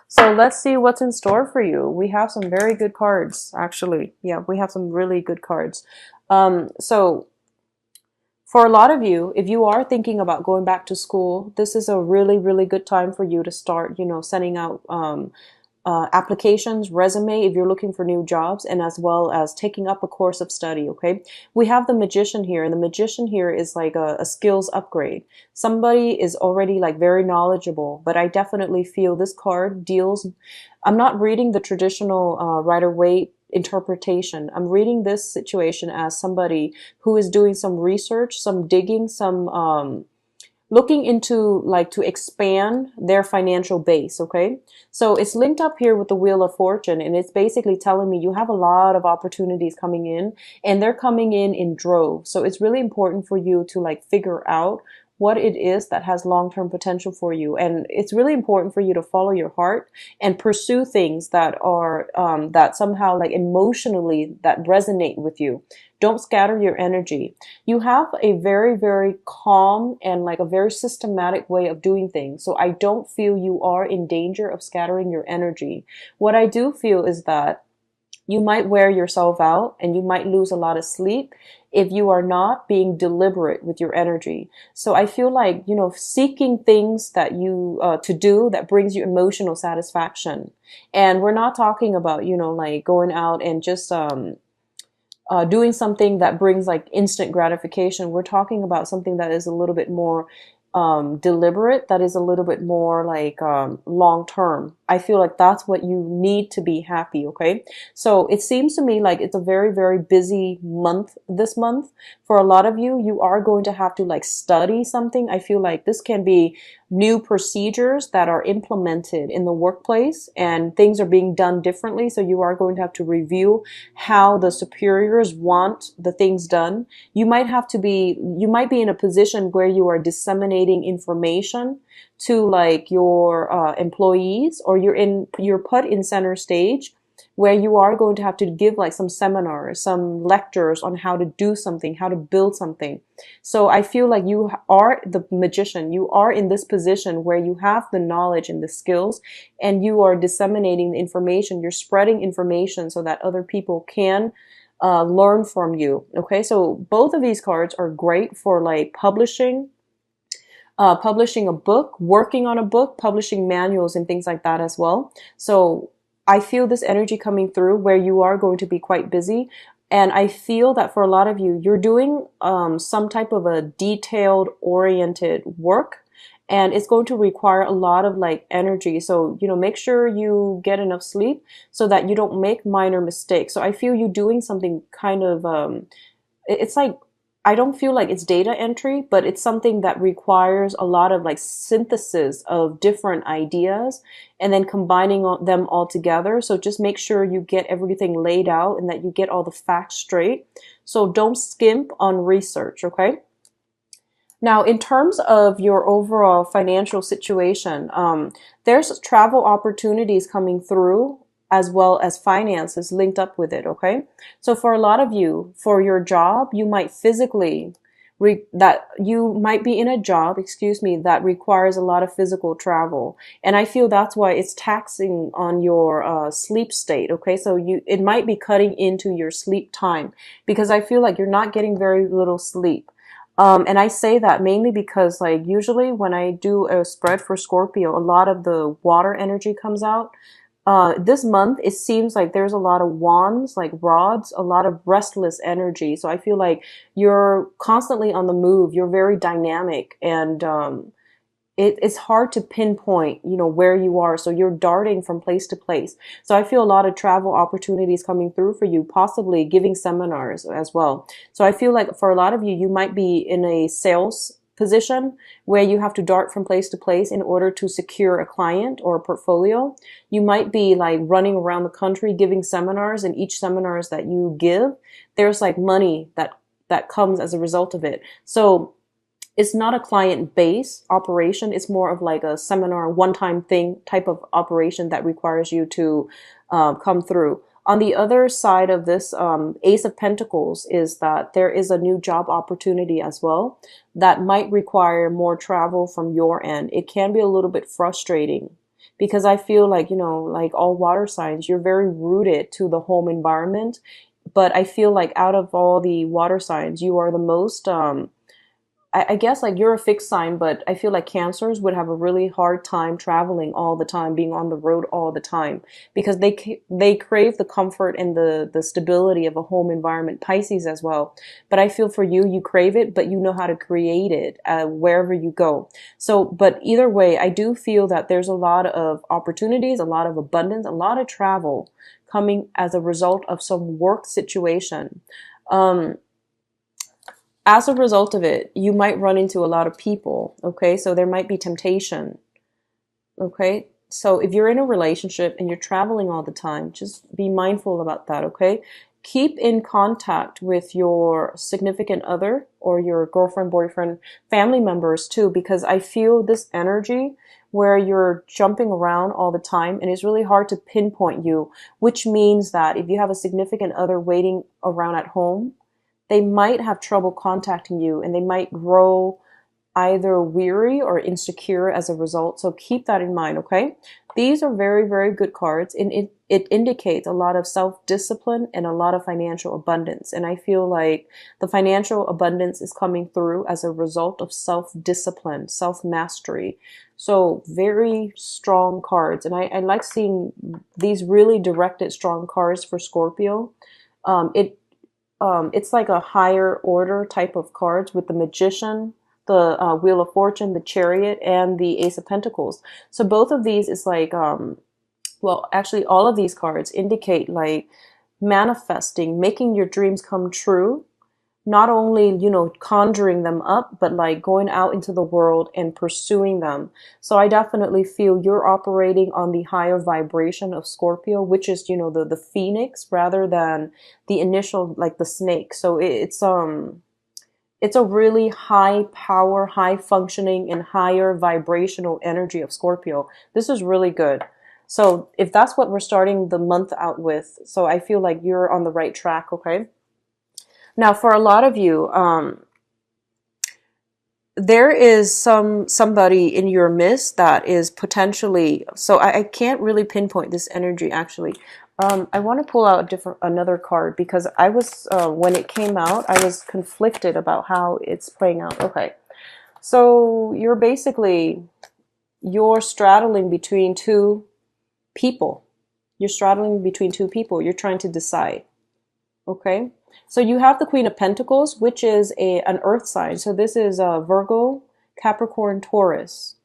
So let's see what's in store for you. We have some very good cards, actually. Yeah, we have some really good cards. So for a lot of you, if you are thinking about going back to school, this is a really, really good time for you to start, sending out applications, resume, if you're looking for new jobs, and as well as taking up a course of study. Okay. We have the magician here, and the magician here is like a skills upgrade. Somebody is already like very knowledgeable, but I definitely feel this card deals, I'm not reading the traditional Rider-Waite interpretation. I'm reading this situation as somebody who is doing some research, some digging, some looking into like to expand their financial base. Okay. So it's linked up here with the Wheel of Fortune, and it's basically telling me you have a lot of opportunities coming in, and they're coming in droves. So it's really important for you to like figure out what it is that has long-term potential for you. And it's really important for you to follow your heart and pursue things that are, that somehow like emotionally that resonate with you. Don't scatter your energy. You have a very, very calm and like a very systematic way of doing things. So I don't feel you are in danger of scattering your energy. What I do feel is that you might wear yourself out and you might lose a lot of sleep if you are not being deliberate with your energy. So I feel like, seeking things that you, to do that brings you emotional satisfaction. And we're not talking about, like going out and just, doing something that brings like instant gratification. We're talking about something that is a little bit more deliberate, that is a little bit more like long term. I feel like that's what you need to be happy. Okay. So it seems to me like it's a very, very busy month this month. For a lot of you, you are going to have to like study something. I feel like this can be new procedures that are implemented in the workplace, and things are being done differently. So you are going to have to review how the superiors want the things done. You might be in a position where you are disseminating information to like your employees, or you're put in center stage where you are going to have to give like some seminars, some lectures on how to do something, how to build something. So I feel like you are the magician. You are in this position where you have the knowledge and the skills, and you are disseminating the information. You're spreading information so that other people can learn from you. Okay, so both of these cards are great for like publishing a book, working on a book, publishing manuals and things like that as well. So I feel this energy coming through where you are going to be quite busy. And I feel that for a lot of you, you're doing some type of a detailed oriented work, and it's going to require a lot of like energy. So, make sure you get enough sleep so that you don't make minor mistakes. So I feel you doing something kind of, it's like, I don't feel like it's data entry, but it's something that requires a lot of like synthesis of different ideas and then combining them all together. So just make sure you get everything laid out and that you get all the facts straight. So don't skimp on research, okay? Now, in terms of your overall financial situation, there's travel opportunities coming through as well as finances linked up with it, okay? So for a lot of you, for your job, you might you might be in a job, that requires a lot of physical travel. And I feel that's why it's taxing on your sleep state, okay? So it might be cutting into your sleep time, because I feel like you're not getting very little sleep. And I say that mainly because like usually when I do a spread for Scorpio, a lot of the water energy comes out. This month, it seems like there's a lot of wands, like rods, a lot of restless energy. So I feel like you're constantly on the move. You're very dynamic, and it's hard to pinpoint, where you are. So you're darting from place to place. So I feel a lot of travel opportunities coming through for you, possibly giving seminars as well. So I feel like for a lot of you, you might be in a sales position where you have to dart from place to place in order to secure a client or a portfolio. You might be like running around the country giving seminars, and each seminars that you give, there's like money that comes as a result of it. So it's not a client-based operation. It's more of like a seminar, one-time thing type of operation that requires you to come through. On the other side of this Ace of Pentacles is that there is a new job opportunity as well that might require more travel from your end. It can be a little bit frustrating because I feel like, like all water signs, you're very rooted to the home environment. But I feel like out of all the water signs, you are the most, I guess like you're a fixed sign, but I feel like cancers would have a really hard time traveling all the time, being on the road all the time, because they crave the comfort and the stability of a home environment. Pisces as well, but I feel for you, you crave it, but you know how to create it wherever you go. So, but either way, I do feel that there's a lot of opportunities, a lot of abundance, a lot of travel coming as a result of some work situation. Um, as a result of it, you might run into a lot of people, okay? So there might be temptation, okay? So if you're in a relationship and you're traveling all the time, just be mindful about that, okay? Keep in contact with your significant other or your girlfriend, boyfriend, family members too, because I feel this energy where you're jumping around all the time and it's really hard to pinpoint you, which means that if you have a significant other waiting around at home, they might have trouble contacting you and they might grow either weary or insecure as a result. So keep that in mind, okay? These are very, very good cards, and it indicates a lot of self-discipline and a lot of financial abundance. And I feel like the financial abundance is coming through as a result of self-discipline, self-mastery. So very strong cards. And I like seeing these really directed, strong cards for Scorpio. It's like a higher order type of cards with the Magician, the Wheel of Fortune, the Chariot, and the Ace of Pentacles. So both of these is like, well, actually all of these cards indicate like manifesting, making your dreams come true. Not only, conjuring them up, but like going out into the world and pursuing them. So I definitely feel you're operating on the higher vibration of Scorpio, which is, the phoenix rather than the initial, like the snake. So it's a really high power, high functioning, and higher vibrational energy of Scorpio. This is really good. So if that's what we're starting the month out with, so I feel like you're on the right track, okay? Now, for a lot of you, there is somebody in your midst that is potentially, so I can't really pinpoint this energy actually. I want to pull out another card because I was, when it came out, I was conflicted about how it's playing out. Okay. So you're straddling between two people. You're straddling between two people. You're trying to decide. Okay. So you have the Queen of Pentacles, which is an earth sign. So this is Virgo, Capricorn, Taurus.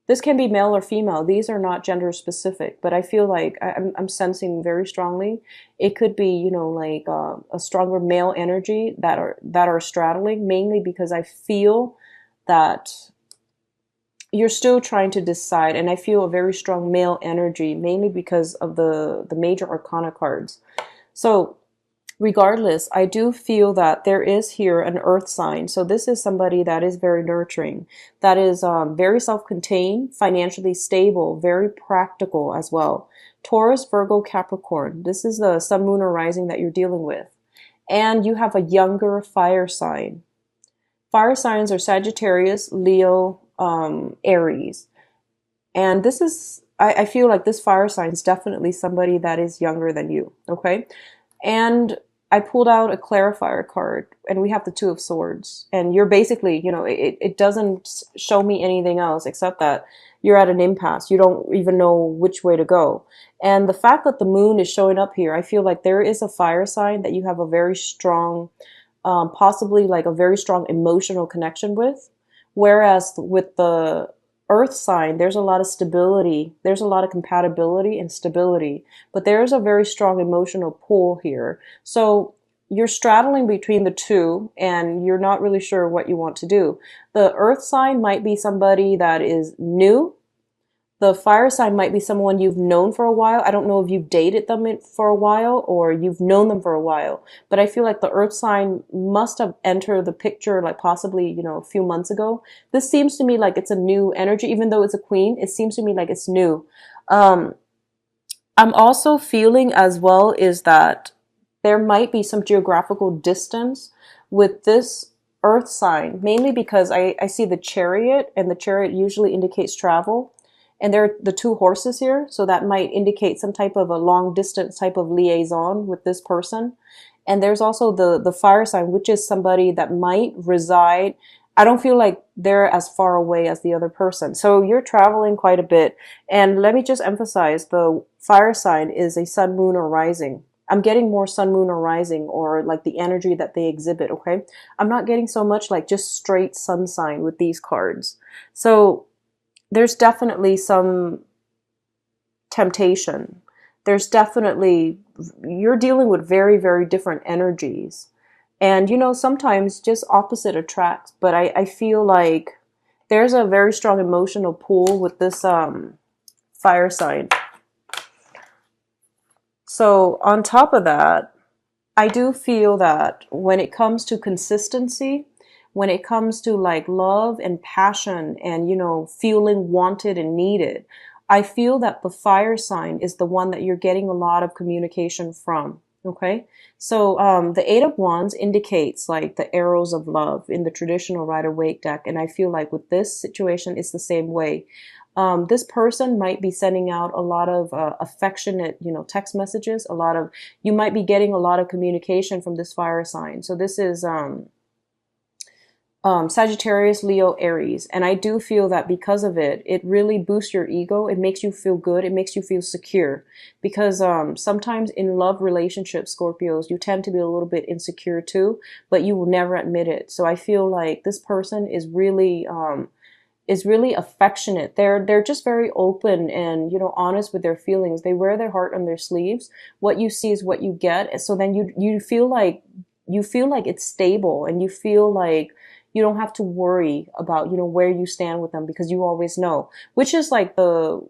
This can be male or female. These are not gender specific, but I feel like I'm sensing very strongly. It could be, like a stronger male energy that are straddling, mainly because I feel that you're still trying to decide. And I feel a very strong male energy, mainly because of the major arcana cards. So regardless, I do feel that there is here an earth sign. So this is somebody that is very nurturing, that is very self-contained, financially stable, very practical as well. Taurus, Virgo, Capricorn. This is the sun, moon, or rising that you're dealing with. And you have a younger fire sign. Fire signs are Sagittarius, Leo, Aries. And this is, I feel like this fire sign is definitely somebody that is younger than you, okay? And I pulled out a clarifier card, and we have the Two of Swords. And you're basically, it doesn't show me anything else except that you're at an impasse. You don't even know which way to go. And the fact that the moon is showing up here, I feel like there is a fire sign that you have a very strong, possibly like a very strong emotional connection with. Whereas with the earth sign, there's a lot of stability. There's a lot of compatibility and stability, but there's a very strong emotional pull here. So you're straddling between the two and you're not really sure what you want to do. The earth sign might be somebody that is new. The fire sign might be someone you've known for a while. I don't know if you've dated them for a while or you've known them for a while, but I feel like the earth sign must have entered the picture like possibly, a few months ago. This seems to me like it's a new energy, even though it's a queen, it seems to me like it's new. I'm also feeling as well is that there might be some geographical distance with this earth sign, mainly because I see the Chariot, and the Chariot usually indicates travel. And there are the two horses here, so that might indicate some type of a long distance type of liaison with this person. And there's also the fire sign, which is somebody that might reside. I don't feel like they're as far away as the other person. So you're traveling quite a bit. And let me just emphasize, the fire sign is a sun, moon, or rising. I'm getting more sun, moon, or rising, or like the energy that they exhibit, okay? I'm not getting so much like just straight sun sign with these cards. So there's definitely some temptation. There's definitely, you're dealing with very, very different energies. And, you know, sometimes just opposite attracts, but I feel like there's a very strong emotional pull with this fire sign. So on top of that, I do feel that when it comes to consistency, when it comes to like love and passion and, you know, feeling wanted and needed, I feel that the fire sign is the one that you're getting a lot of communication from. Okay. So, the Eight of Wands indicates like the arrows of love in the traditional Rider-Waite deck. And I feel like with this situation, it's the same way. This person might be sending out a lot of affectionate, you know, text messages, you might be getting a lot of communication from this fire sign. So this is, Sagittarius, Leo, Aries. And I do feel that because of it, it really boosts your ego. It makes you feel good. It makes you feel secure. Because sometimes in love relationships, Scorpios, you tend to be a little bit insecure too, but you will never admit it. So I feel like this person is really affectionate. They're just very open and, you know, honest with their feelings. They wear their heart on their sleeves. What you see is what you get. So then you feel like it's stable, and you feel like you don't have to worry about, you know, where you stand with them, because you always know, which is like a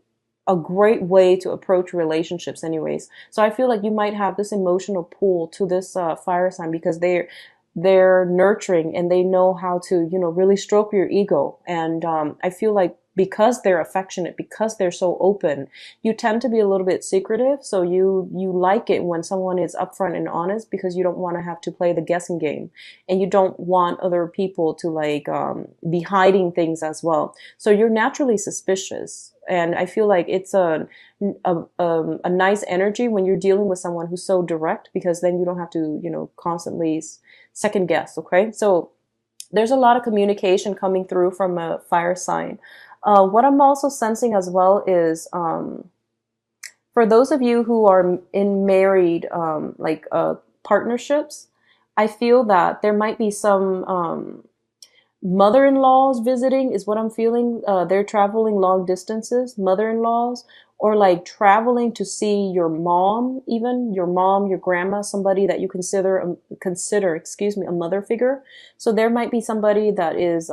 great way to approach relationships anyways. So I feel like you might have this emotional pull to this fire sign because they're nurturing and they know how to, you know, really stroke your ego. And I feel like because they're affectionate, because they're so open, you tend to be a little bit secretive. So you like it when someone is upfront and honest, because you don't want to have to play the guessing game, and you don't want other people to like be hiding things as well. So you're naturally suspicious. And I feel like it's a nice energy when you're dealing with someone who's so direct, because then you don't have to, you know, constantly second guess. Okay. So there's a lot of communication coming through from a fire sign. What I'm also sensing as well is, for those of you who are in married, partnerships, I feel that there might be some, mother-in-laws visiting is what I'm feeling. They're traveling long distances, mother-in-laws, or like traveling to see your mom, even your mom, your grandma, somebody that you consider, a mother figure. So there might be somebody that is,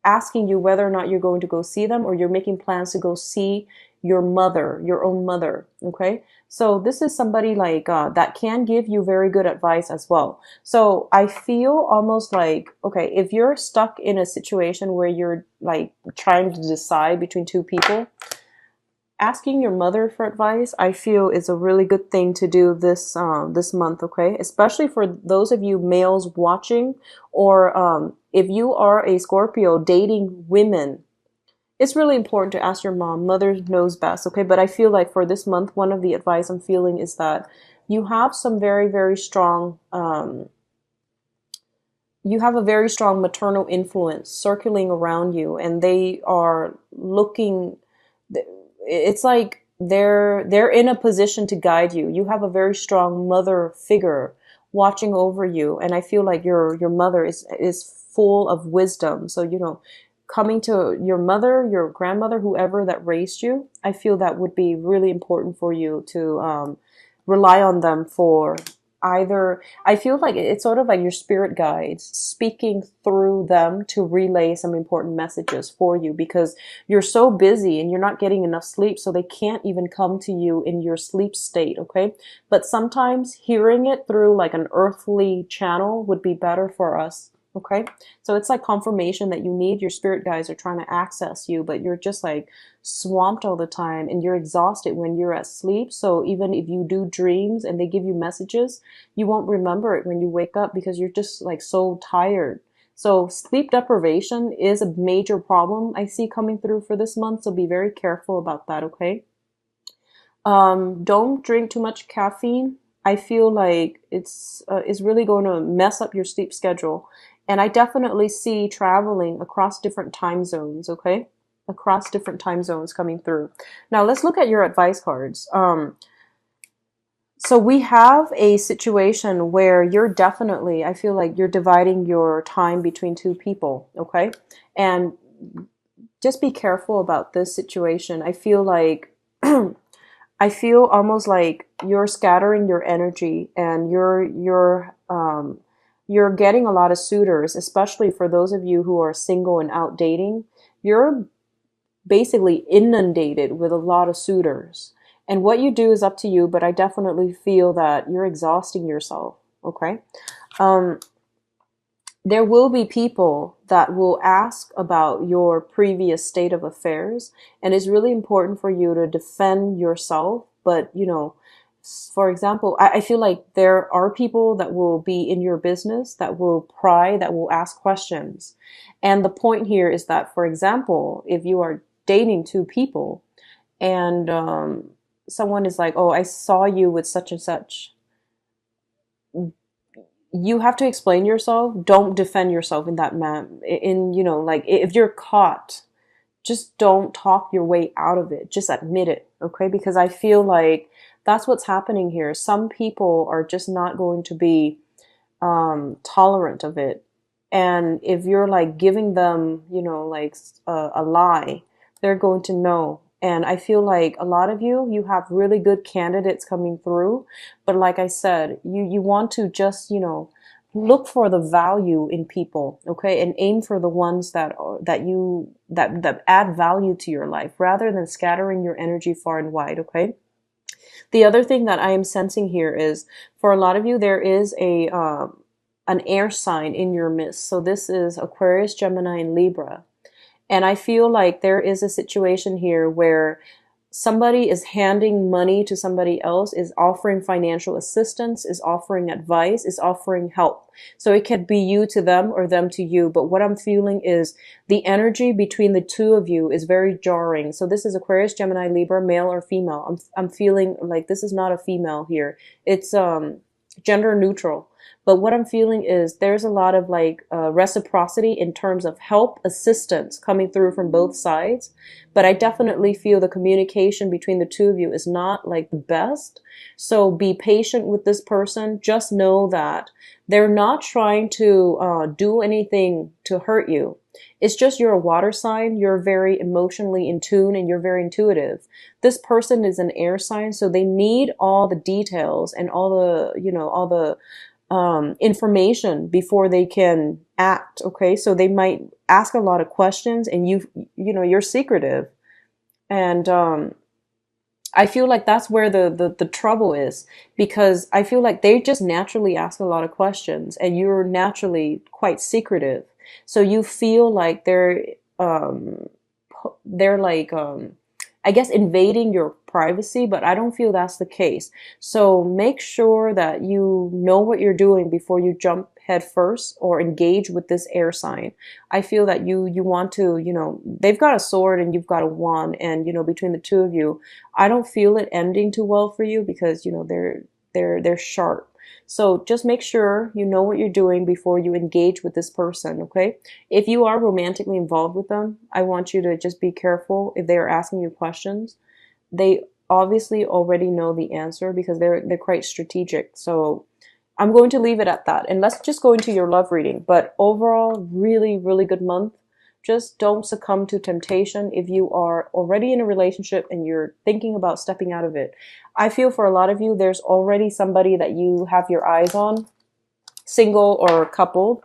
asking you whether or not you're going to go see them, or you're making plans to go see your mother, your own mother. Okay. So this is somebody like, that can give you very good advice as well. So I feel almost like, okay, if you're stuck in a situation where you're like trying to decide between two people, asking your mother for advice, I feel, is a really good thing to do this month, okay? Especially for those of you males watching, or if you are a Scorpio dating women, it's really important to ask your mom. Mother knows best, okay? But I feel like for this month, one of the advice I'm feeling is that you have some very, very strong, you have a very strong maternal influence circling around you, and they are looking, it's like they're in a position to guide you. You have a very strong mother figure watching over you, and I feel like your mother is full of wisdom. So, you know, coming to your mother, your grandmother, whoever that raised you, I feel that would be really important for you to rely on them for either. I feel like it's sort of like your spirit guides speaking through them to relay some important messages for you, because you're so busy and you're not getting enough sleep, so they can't even come to you in your sleep state, okay? But sometimes hearing it through like an earthly channel would be better for us. Okay. So it's like confirmation that you need. Your spirit guides are trying to access you, but you're just like swamped all the time and you're exhausted when you're asleep. So even if you do dreams and they give you messages, you won't remember it when you wake up because you're just like so tired. So sleep deprivation is a major problem I see coming through for this month. So be very careful about that, okay? Don't drink too much caffeine. I feel like it's really going to mess up your sleep schedule. And I definitely see traveling across different time zones, okay? Across different time zones coming through. Now let's look at your advice cards. So we have a situation where you're definitely, I feel like you're dividing your time between two people, okay? And just be careful about this situation. I feel like I feel almost like you're scattering your energy, and you're getting a lot of suitors, especially for those of you who are single and out dating. You're basically inundated with a lot of suitors. And what you do is up to you, but I definitely feel that you're exhausting yourself, okay? Um, there will be people that will ask about your previous state of affairs, and it's really important for you to defend yourself. But, you know, for example, I feel like there are people that will be in your business, that will pry, that will ask questions. And the point here is that, for example, if you are dating two people and someone is like, oh, I saw you with such and such, you have to explain yourself. Don't defend yourself in that man. In, you know, like if you're caught, just don't talk your way out of it. Just admit it, okay? Because I feel like that's what's happening here. Some people are just not going to be tolerant of it. And if you're like giving them, you know, like a lie, they're going to know. And I feel like a lot of you have really good candidates coming through. But like I said, you want to just, you know, look for the value in people, okay? And aim for the ones that add value to your life rather than scattering your energy far and wide, okay? The other thing that I am sensing here is, for a lot of you, there is an air sign in your midst. So this is Aquarius, Gemini, and Libra. And I feel like there is a situation here where somebody is handing money to somebody else, is offering financial assistance, is offering advice, is offering help. So it could be you to them or them to you. But what I'm feeling is the energy between the two of you is very jarring. So this is Aquarius, Gemini, Libra, male or female. I'm feeling like this is not a female here. It's gender neutral. But what I'm feeling is there's a lot of like reciprocity in terms of help, assistance coming through from both sides. But I definitely feel the communication between the two of you is not like the best. So be patient with this person. Just know that they're not trying to do anything to hurt you. It's just you're a water sign. You're very emotionally in tune and you're very intuitive. This person is an air sign, so they need all the details and all the, you know, all the information before they can act. Okay. So they might ask a lot of questions, and you know, you're secretive. And, I feel like that's where the trouble is, because I feel like they just naturally ask a lot of questions and you're naturally quite secretive. So you feel like they're like, I guess, invading your privacy, but I don't feel that's the case. So make sure that you know what you're doing before you jump head first or engage with this air sign. I feel that you want to, you know, they've got a sword and you've got a wand, and, you know, between the two of you, I don't feel it ending too well for you, because, you know, they're sharp. So just make sure you know what you're doing before you engage with this person, okay? If you are romantically involved with them, I want you to just be careful if they are asking you questions. They obviously already know the answer because they're quite strategic. So I'm going to leave it at that. And let's just go into your love reading. But overall, really, really good month. Just don't succumb to temptation if you are already in a relationship and you're thinking about stepping out of it. I feel for a lot of you, there's already somebody that you have your eyes on, single or coupled.